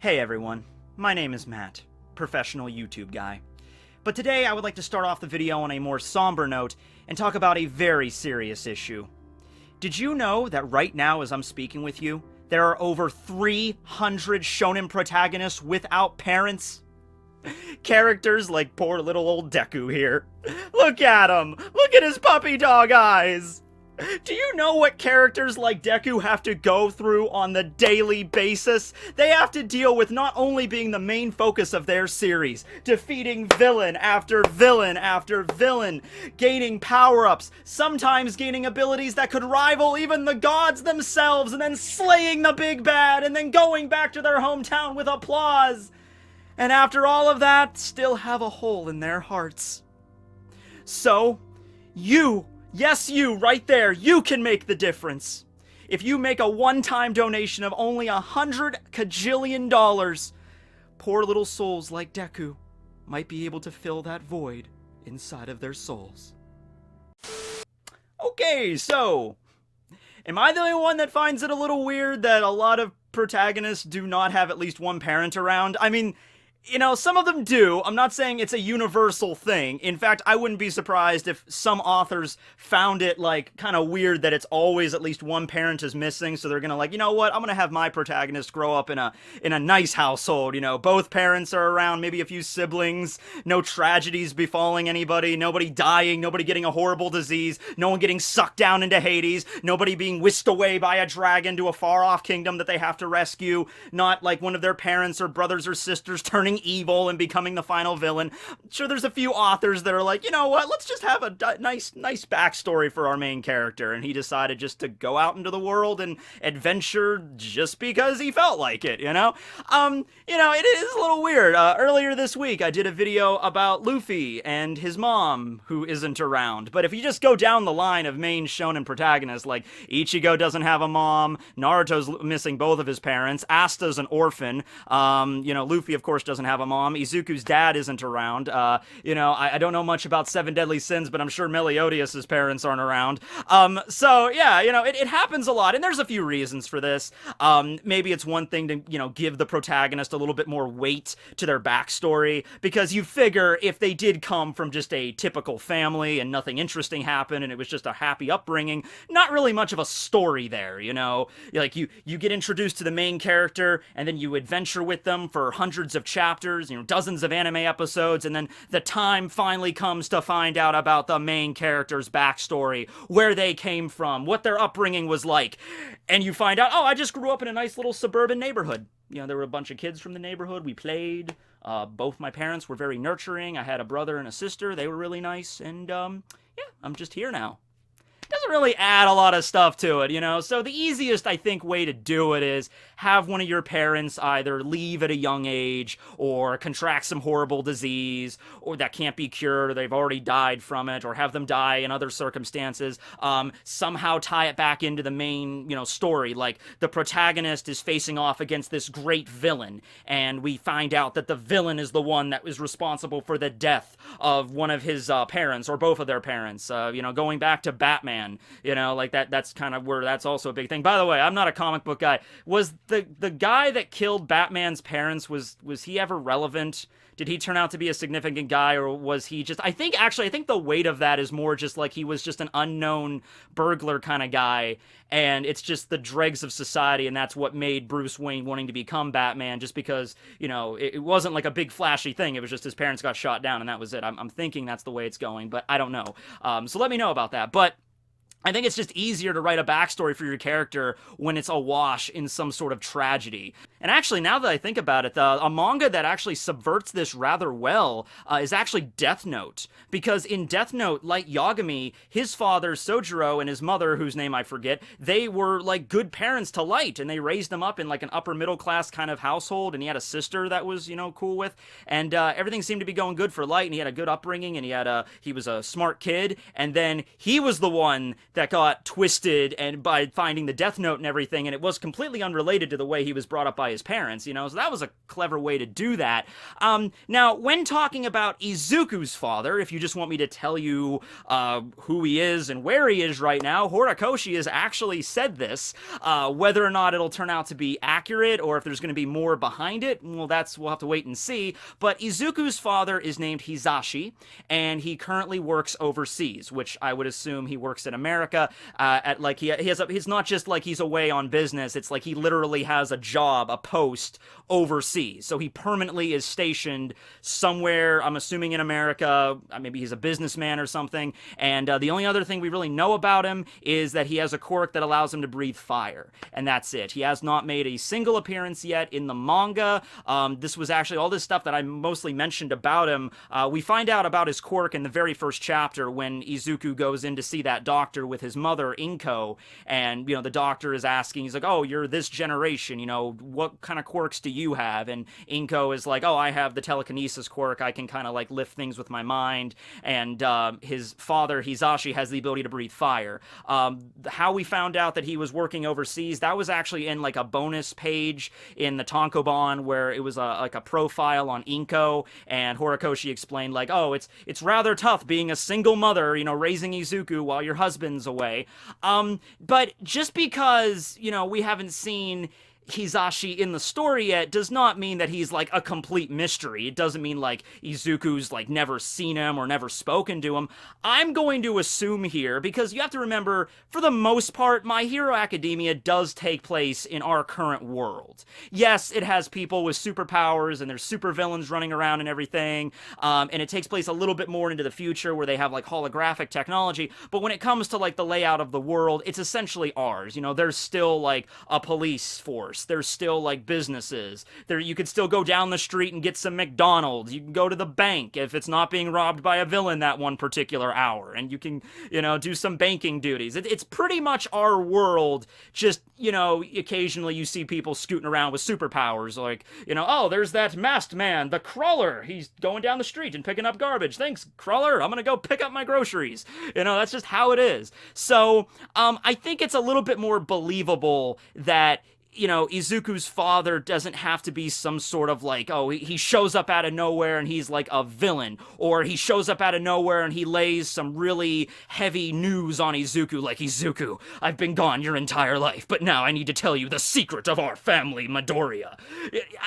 Hey everyone, my name is Matt, professional YouTube guy. But today I would like to start off the video on a more somber note and talk about a very serious issue. Did you know that right now as I'm speaking with you, there are over 300 shonen protagonists without parents? Characters like poor little old Deku here. Look at him! Look at his puppy dog eyes! Do you know what characters like Deku have to go through on the daily basis? They have to deal with not only being the main focus of their series, defeating villain after villain after villain, gaining power-ups, sometimes gaining abilities that could rival even the gods themselves, and then slaying the big bad, and then going back to their hometown with applause. And after all of that, still have a hole in their hearts. So, yes, you, right there, you can make the difference. If you make a one-time donation of only $100 kajillion, poor little souls like Deku might be able to fill that void inside of their souls. Okay, so, am I the only one that finds it a little weird that a lot of protagonists do not have at least one parent around? I mean, you know, some of them do. I'm not saying it's a universal thing. In fact, I wouldn't be surprised if some authors found it, like, kind of weird that it's always at least one parent is missing, so they're gonna, like, you know what, I'm gonna have my protagonist grow up in a nice household, you know, both parents are around, maybe a few siblings, no tragedies befalling anybody, nobody dying, nobody getting a horrible disease, no one getting sucked down into Hades, nobody being whisked away by a dragon to a far-off kingdom that they have to rescue, not like one of their parents or brothers or sisters turning evil and becoming the final villain. Sure, there's a few authors that are like, you know what, let's just have a nice backstory for our main character, and he decided just to go out into the world and adventure just because he felt like it, you know? It is a little weird. Earlier this week, I did a video about Luffy and his mom, who isn't around, but if you just go down the line of main shonen protagonists, like, Ichigo doesn't have a mom, Naruto's missing both of his parents, Asta's an orphan, Luffy, of course, doesn't have a mom. Izuku's dad isn't around. I don't know much about Seven Deadly Sins, but I'm sure Meliodas' parents aren't around. It happens a lot, and there's a few reasons for this. Maybe it's one thing to, give the protagonist a little bit more weight to their backstory, because you figure if they did come from just a typical family and nothing interesting happened and it was just a happy upbringing, not really much of a story there, Like, you get introduced to the main character, and then you adventure with them for hundreds of chapters, dozens of anime episodes, and then the time finally comes to find out about the main character's backstory, where they came from, what their upbringing was like, and you find out, oh, I just grew up in a nice little suburban neighborhood. There were a bunch of kids from the neighborhood, we played, both my parents were very nurturing, I had a brother and a sister, they were really nice, and I'm just here now. Doesn't really add a lot of stuff to it, So the easiest, I think, way to do it is have one of your parents either leave at a young age or contract some horrible disease or that can't be cured or they've already died from it, or have them die in other circumstances. Somehow tie it back into the main, story. Like, the protagonist is facing off against this great villain, and we find out that the villain is the one that was responsible for the death of one of his parents or both of their parents. Going back to Batman. That's kind of where that's also a big thing. By the way, I'm not a comic book guy. Was the guy that killed Batman's parents, was he ever relevant? Did he turn out to be a significant guy, or was he just... I think the weight of that is more just like he was just an unknown burglar kind of guy, and it's just the dregs of society, and that's what made Bruce Wayne wanting to become Batman, just because, it wasn't like a big flashy thing. It was just his parents got shot down, and that was it. I'm thinking that's the way it's going, but I don't know. So let me know about that. But I think it's just easier to write a backstory for your character when it's awash in some sort of tragedy. And actually, now that I think about it, a manga that actually subverts this rather well is actually Death Note. Because in Death Note, like Yagami, his father, Sojiro, and his mother, whose name I forget, they were, like, good parents to Light, and they raised him up in, like, an upper-middle-class kind of household, and he had a sister that was, cool with, and everything seemed to be going good for Light, and he had a good upbringing, and he was a smart kid, and then he was the one that got twisted and by finding the Death Note and everything, and it was completely unrelated to the way he was brought up by his parents, you know, so that was a clever way to do that. Now, when talking about Izuku's father, if you just want me to tell you who he is and where he is right now, Horikoshi has actually said this. Whether or not it'll turn out to be accurate or if there's going to be more behind it, well, we'll have to wait and see. But Izuku's father is named Hisashi, and he currently works overseas, which I would assume he works in America. At like he's not just like he's away on business. It's like he literally has a job, a post overseas. So he permanently is stationed somewhere. I'm assuming in America. Maybe he's a businessman or something. And the only other thing we really know about him is that he has a quirk that allows him to breathe fire, and that's it. He has not made a single appearance yet in the manga. This was actually all this stuff that I mostly mentioned about him. We find out about his quirk in the very first chapter when Izuku goes in to see that doctor with his mother, Inko, and, you know, the doctor is asking, he's like, oh, you're this generation, you know, what kind of quirks do you have? And Inko is like, oh, I have the telekinesis quirk, I can kind of like lift things with my mind, and his father, Hisashi, has the ability to breathe fire. How we found out that he was working overseas, that was actually in like a bonus page in the Tankobon where it was like a profile on Inko, and Horikoshi explained like, oh, it's rather tough being a single mother, you know, raising Izuku while your husband's away. But just because, you know, we haven't seen Hisashi in the story yet does not mean that he's like a complete mystery. It doesn't mean like Izuku's like never seen him or never spoken to him. I'm going to assume here, because you have to remember, for the most part, My Hero Academia does take place in our current world. Yes, it has people with superpowers and there's supervillains running around and everything, and it takes place a little bit more into the future where they have like holographic technology, but when it comes to like the layout of the world, it's essentially ours. You know, there's still like a police force. There's still like businesses. You could still go down the street and get some McDonald's. You can go to the bank if it's not being robbed by a villain that one particular hour, and you can, you know, do some banking duties. It's pretty much our world. Just, you know, occasionally you see people scooting around with superpowers, like, you know, oh, there's that masked man, the Crawler. He's going down the street and picking up garbage. Thanks, Crawler. I'm gonna go pick up my groceries. You know, that's just how it is. So, I think it's a little bit more believable that, you know, Izuku's father doesn't have to be some sort of like, oh, he shows up out of nowhere and he's like a villain, or he shows up out of nowhere and he lays some really heavy news on Izuku, like, Izuku, I've been gone your entire life, but now I need to tell you the secret of our family, Midoriya.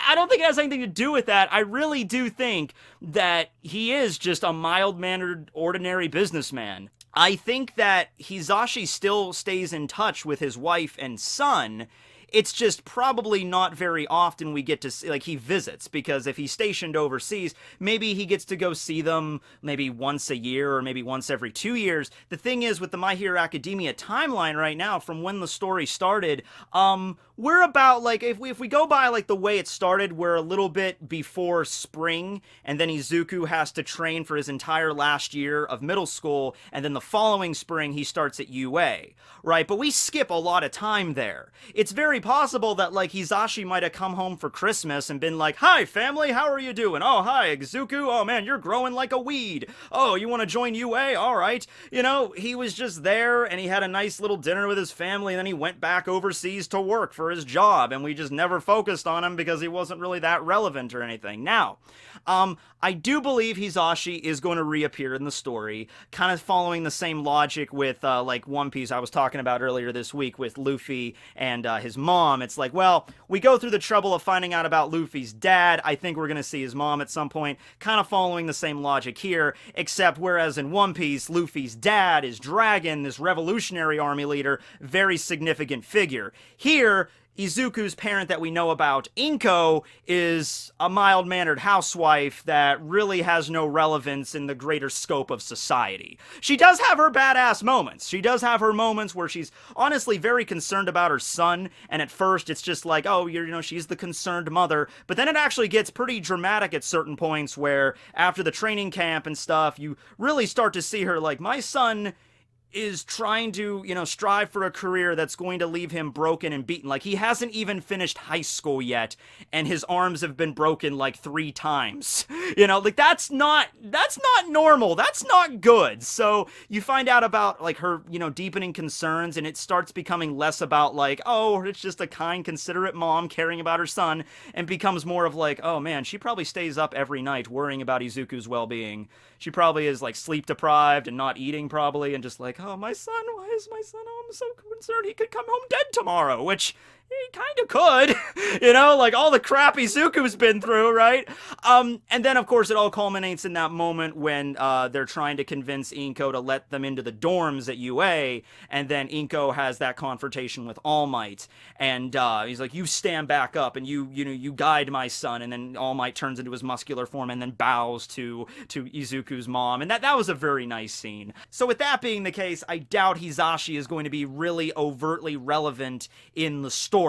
I don't think it has anything to do with that. I really do think that he is just a mild-mannered, ordinary businessman. I think that Hisashi still stays in touch with his wife and son. It's just probably not very often we get to see, like, he visits, because if he's stationed overseas, maybe he gets to go see them maybe once a year or maybe once every 2 years. The thing is, with the My Hero Academia timeline right now, from when the story started, we're about, like, if we go by, like, the way it started, we're a little bit before spring, and then Izuku has to train for his entire last year of middle school, and then the following spring he starts at UA, right? But we skip a lot of time there. It's very possible that, like, Hisashi might have come home for Christmas and been like, hi, family, how are you doing? Oh, hi, Izuku. Oh, man, you're growing like a weed. Oh, you want to join UA? All right. You know, he was just there, and he had a nice little dinner with his family, and then he went back overseas to work for his job, and we just never focused on him because he wasn't really that relevant or anything. Now, I do believe Hisashi is going to reappear in the story, kind of following the same logic with, like, One Piece I was talking about earlier this week with Luffy and his mom. It's like, well, we go through the trouble of finding out about Luffy's dad. I think we're going to see his mom at some point, kind of following the same logic here, except whereas in One Piece, Luffy's dad is Dragon, this revolutionary army leader, very significant figure. Here, Izuku's parent that we know about, Inko, is a mild-mannered housewife that really has no relevance in the greater scope of society. She does have her badass moments. She does have her moments where she's honestly very concerned about her son, and at first it's just like, oh, you know, she's the concerned mother, but then it actually gets pretty dramatic at certain points where after the training camp and stuff, you really start to see her like, my son is trying to, strive for a career that's going to leave him broken and beaten. Like, he hasn't even finished high school yet, and his arms have been broken like 3 times. Like, that's not normal. That's not good. So you find out about, like, her, deepening concerns, and it starts becoming less about, like, oh, it's just a kind, considerate mom caring about her son, and becomes more of like, oh man, she probably stays up every night worrying about Izuku's well-being. She probably is, like, sleep deprived and not eating probably, and just like, oh, my son, why is my son? Oh, I'm so concerned he could come home dead tomorrow, which he kind of could, like all the crap Izuku's been through, right? And then, of course, it all culminates in that moment when they're trying to convince Inko to let them into the dorms at UA, and then Inko has that confrontation with All Might, and he's like, you stand back up, and you guide my son, and then All Might turns into his muscular form, and then bows to Izuku's mom, and that was a very nice scene. So with that being the case, I doubt Hisashi is going to be really overtly relevant in the story.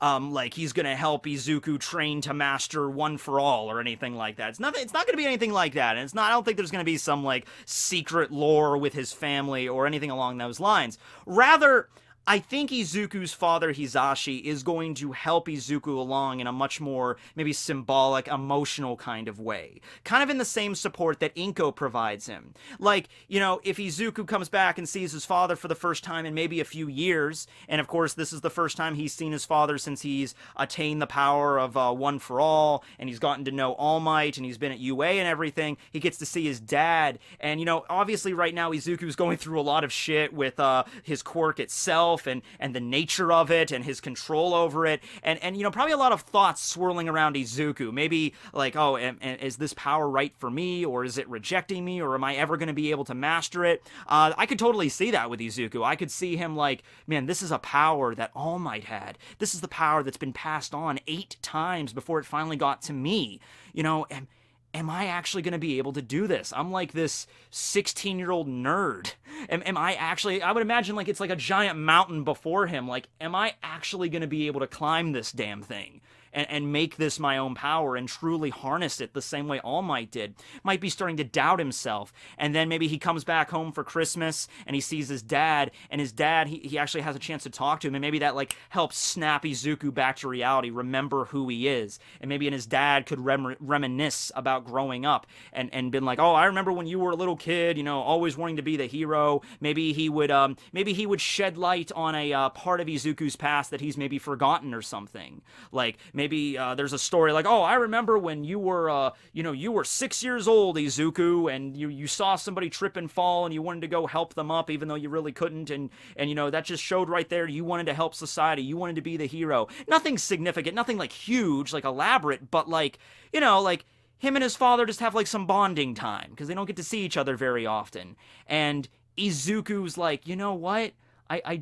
Like, he's gonna help Izuku train to master One for All or anything like that. It's not gonna be anything like that, and I don't think there's gonna be some, like, secret lore with his family or anything along those lines. Rather, I think Izuku's father, Hisashi, is going to help Izuku along in a much more, maybe symbolic, emotional kind of way. Kind of in the same support that Inko provides him. Like, if Izuku comes back and sees his father for the first time in maybe a few years, and of course this is the first time he's seen his father since he's attained the power of One for All, and he's gotten to know All Might, and he's been at UA and everything, he gets to see his dad, and, obviously right now Izuku's going through a lot of shit with his quirk itself, and the nature of it and his control over it, and probably a lot of thoughts swirling around Izuku. Maybe like, oh, is this power right for me, or is it rejecting me, or am I ever going to be able to master it? I could totally see that with Izuku. I could see him like, man, this is a power that All Might had. This is the power that's been passed on 8 times before it finally got to me. And am I actually going to be able to do this? I'm like this 16-year-old nerd. Am I actually, I would imagine like it's like a giant mountain before him. Like, am I actually going to be able to climb this damn thing? And make this my own power and truly harness it the same way All Might did. Might be starting to doubt himself. And then maybe he comes back home for Christmas and he sees his dad, and his dad, he actually has a chance to talk to him, and maybe that like helps snap Izuku back to reality, remember who he is. And maybe his dad could reminisce about growing up and been like, oh, I remember when you were a little kid, always wanting to be the hero. Maybe he would shed light on a part of Izuku's past that he's maybe forgotten or something. Like, maybe there's a story like, oh, I remember when you were, you were 6 years old, Izuku, and you saw somebody trip and fall, and you wanted to go help them up, even though you really couldn't, and that just showed right there you wanted to help society, you wanted to be the hero. Nothing significant, nothing like huge, like elaborate, but like, like him and his father just have like some bonding time, because they don't get to see each other very often, and Izuku's like, you know what? I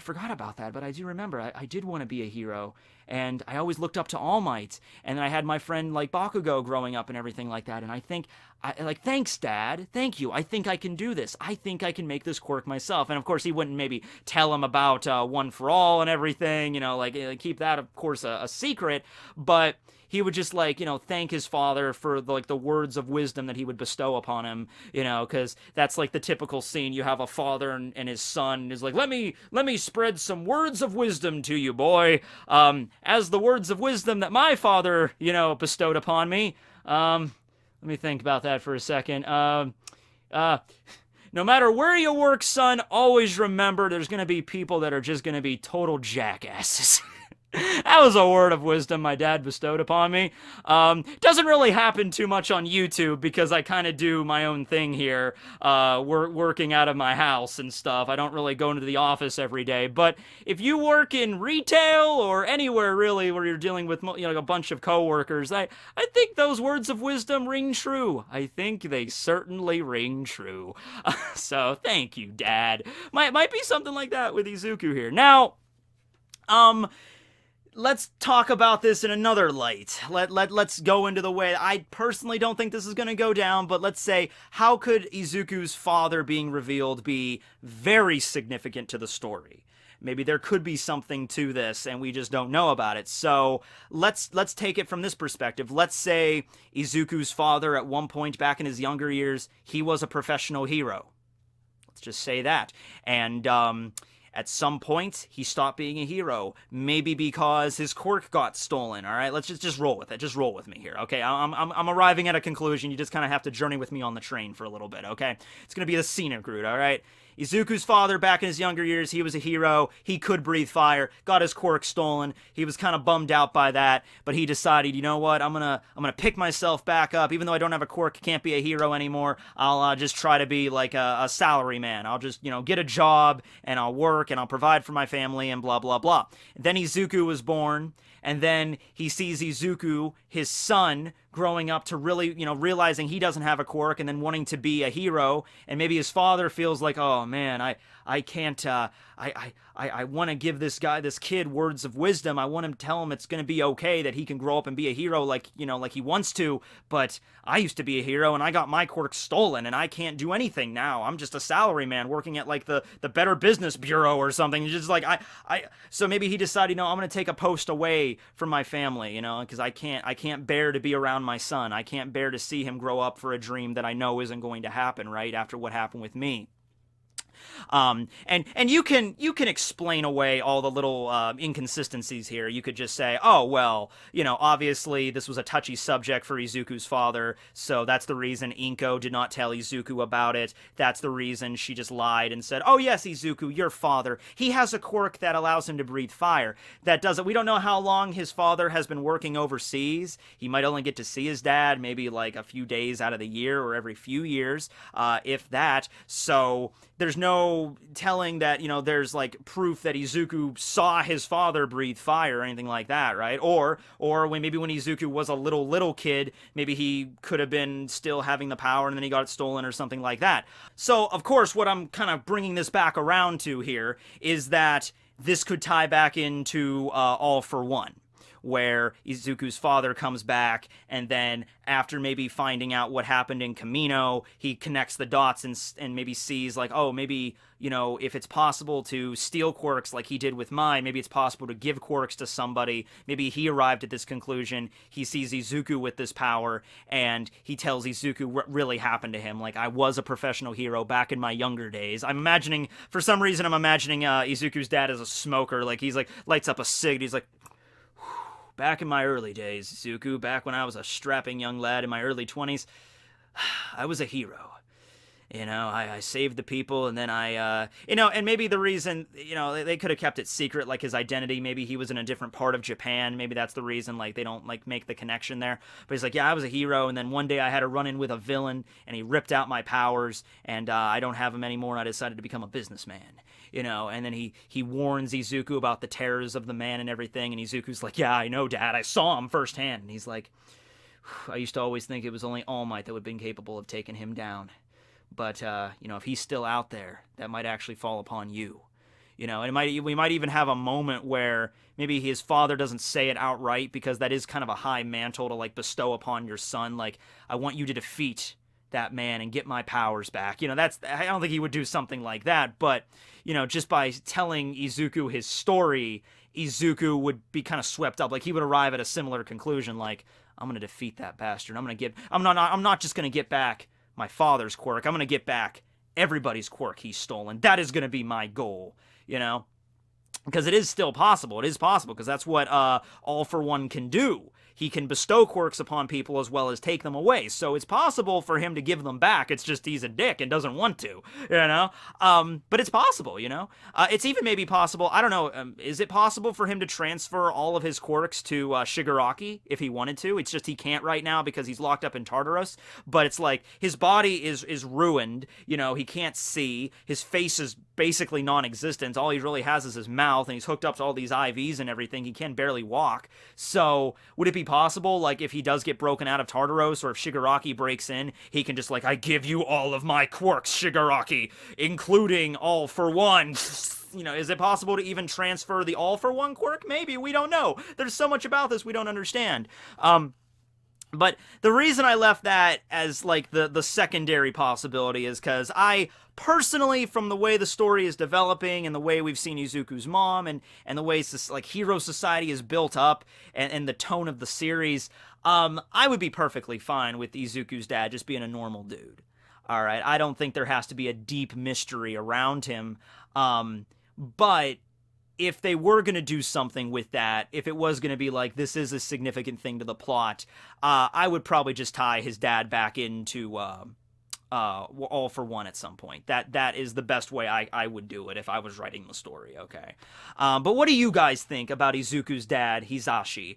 forgot about that, but I do remember, I did want to be a hero, and I always looked up to All Might, and then I had my friend, like, Bakugo growing up and everything like that, and I think, thanks, Dad, thank you, I think I can do this, I think I can make this quirk myself, and of course, he wouldn't maybe tell him about One for All and everything, keep that, of course, a secret, but he would just, like, thank his father for, the words of wisdom that he would bestow upon him, because that's, like, the typical scene. You have a father and his son is like, let me spread some words of wisdom to you, boy, as the words of wisdom that my father, bestowed upon me. Let me think about that for a second. No matter where you work, son, always remember there's going to be people that are just going to be total jackasses. That was a word of wisdom my dad bestowed upon me. Doesn't really happen too much on YouTube because I kind of do my own thing here, working out of my house and stuff. I don't really go into the office every day. But if you work in retail or anywhere really where you're dealing with a bunch of coworkers, I think those words of wisdom ring true. I think they certainly ring true. So thank you, Dad. Might be something like that with Izuku here. Now, let's talk about this in another light. Let's go into the way, I personally don't think this is going to go down, but let's say, how could Izuku's father being revealed be very significant to the story? Maybe there could be something to this, and we just don't know about it. So let's take it from this perspective. Let's say Izuku's father, at one point back in his younger years, he was a professional hero. Let's just say that. And at some point, he stopped being a hero. Maybe because his quirk got stolen. All right, let's just roll with it. Just roll with me here, okay? I'm arriving at a conclusion. You just kind of have to journey with me on the train for a little bit, okay? It's gonna be the scenic route, all right? Izuku's father, back in his younger years, he was a hero. He could breathe fire. Got his quirk stolen. He was kind of bummed out by that, but he decided, you know what? I'm gonna pick myself back up. Even though I don't have a quirk, can't be a hero anymore. I'll just try to be like a salary man. I'll just get a job and I'll work and I'll provide for my family and blah blah blah. And then Izuku was born. And then he sees Izuku, his son, growing up to really, realizing he doesn't have a quirk and then wanting to be a hero. And maybe his father feels like, oh man, I can't, I want to give this kid words of wisdom. I want to tell him it's going to be okay that he can grow up and be a hero like he wants to. But I used to be a hero and I got my quirk stolen and I can't do anything now. I'm just a salary man working at like the Better Business Bureau or something. Just like so maybe he decided, I'm going to take a post away from my family, because I can't bear to be around my son. I can't bear to see him grow up for a dream that I know isn't going to happen, right? After what happened with me. And you can explain away all the little inconsistencies here. You could just say, oh well, obviously this was a touchy subject for Izuku's father, so that's the reason Inko did not tell Izuku about it. That's the reason she just lied and said, oh yes, Izuku, your father, he has a quirk that allows him to breathe fire. That does it. We don't know how long his father has been working overseas. He might only get to see his dad maybe like a few days out of the year or every few years, if that. So there's no telling that, there's like proof that Izuku saw his father breathe fire or anything like that, right? Or when Izuku was a little kid, maybe he could have been still having the power and then he got it stolen or something like that. So, of course, what I'm kind of bringing this back around to here is that this could tie back into All for One, where Izuku's father comes back, and then after maybe finding out what happened in Kamino, he connects the dots and maybe sees like, oh, maybe, if it's possible to steal quirks like he did with mine, maybe it's possible to give quirks to somebody. Maybe he arrived at this conclusion. He sees Izuku with this power, and he tells Izuku what really happened to him. Like, I was a professional hero back in my younger days. For some reason, I'm imagining Izuku's dad as a smoker. Like, he's like, lights up a cig, he's like, back in my early days, Izuku, back when I was a strapping young lad in my early 20s, I was a hero. I saved the people, and then and maybe the reason, they could have kept it secret, like his identity. Maybe he was in a different part of Japan. Maybe that's the reason, like, they don't, like, make the connection there. But he's like, yeah, I was a hero, and then one day I had a run-in with a villain, and he ripped out my powers, and I don't have them anymore, and I decided to become a businessman. And then he warns Izuku about the terrors of the man and everything, and Izuku's like, yeah, I know, Dad, I saw him firsthand. And he's like, I used to always think it was only All Might that would have been capable of taking him down. But, if he's still out there, that might actually fall upon you. And we might even have a moment where maybe his father doesn't say it outright, because that is kind of a high mantle to, like, bestow upon your son. Like, I want you to defeat that man and get my powers back. I don't think he would do something like that, but, just by telling Izuku his story, Izuku would be kind of swept up. Like, he would arrive at a similar conclusion, like, I'm going to defeat that bastard. I'm not just going to get back my father's quirk. I'm going to get back everybody's quirk he's stolen. That is going to be my goal, because it is still possible. It is possible, because that's what All for One can do. He can bestow quirks upon people as well as take them away. So it's possible for him to give them back. It's just he's a dick and doesn't want to, But it's possible, It's even maybe possible, I don't know, is it possible for him to transfer all of his quirks to Shigaraki if he wanted to? It's just he can't right now because he's locked up in Tartarus. But it's like his body is ruined, he can't see. His face is basically non-existent. All he really has is his mouth, and he's hooked up to all these IVs and everything. He can barely walk. So would it be possible, like, if he does get broken out of Tartaros, or if Shigaraki breaks in, he can just, like, I give you all of my quirks, Shigaraki, including All for One. Is it possible to even transfer the All for One quirk? Maybe. We don't know. There's so much about this we don't understand. But the reason I left that as, like, the secondary possibility is because I personally, from the way the story is developing and the way we've seen Izuku's mom and the way, like, Hero Society is built up and the tone of the series, I would be perfectly fine with Izuku's dad just being a normal dude. All right, I don't think there has to be a deep mystery around him. But if they were going to do something with that, if it was going to be like, this is a significant thing to the plot, I would probably just tie his dad back into All for One at some point. That is the best way I would do it if I was writing the story, okay? But what do you guys think about Izuku's dad, Hisashi?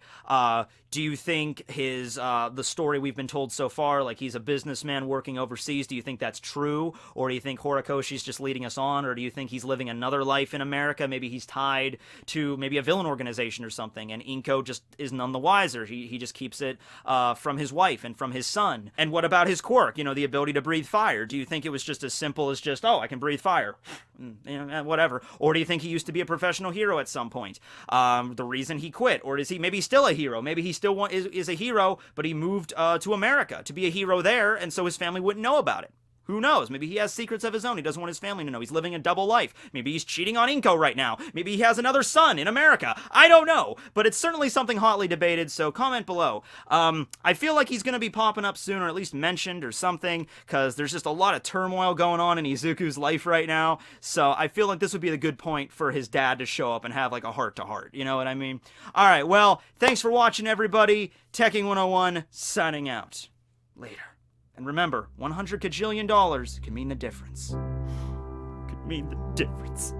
Do you think the story we've been told so far, like he's a businessman working overseas, do you think that's true? Or do you think Horikoshi's just leading us on? Or do you think he's living another life in America? Maybe he's tied to maybe a villain organization or something, and Inko just is none the wiser. He just keeps it from his wife and from his son. And what about his quirk? You know, the ability to breathe fire. Do you think it was just as simple as just, oh, I can breathe fire, you know, whatever? Or do you think he used to be a professional hero at some point? The reason he quit, or is he maybe still a hero? Maybe he still is a hero, but he moved to America to be a hero there, and so his family wouldn't know about it. Who knows? Maybe he has secrets of his own. He doesn't want his family to know. He's living a double life. Maybe he's cheating on Inko right now. Maybe he has another son in America. I don't know. But it's certainly something hotly debated, so comment below. I feel like he's going to be popping up soon, or at least mentioned or something, because there's just a lot of turmoil going on in Izuku's life right now. So I feel like this would be the good point for his dad to show up and have like a heart-to-heart. You know what I mean? All right, well, thanks for watching, everybody. Tekking101 signing out. Later. And remember, $100 kajillion could mean the difference. Could mean the difference.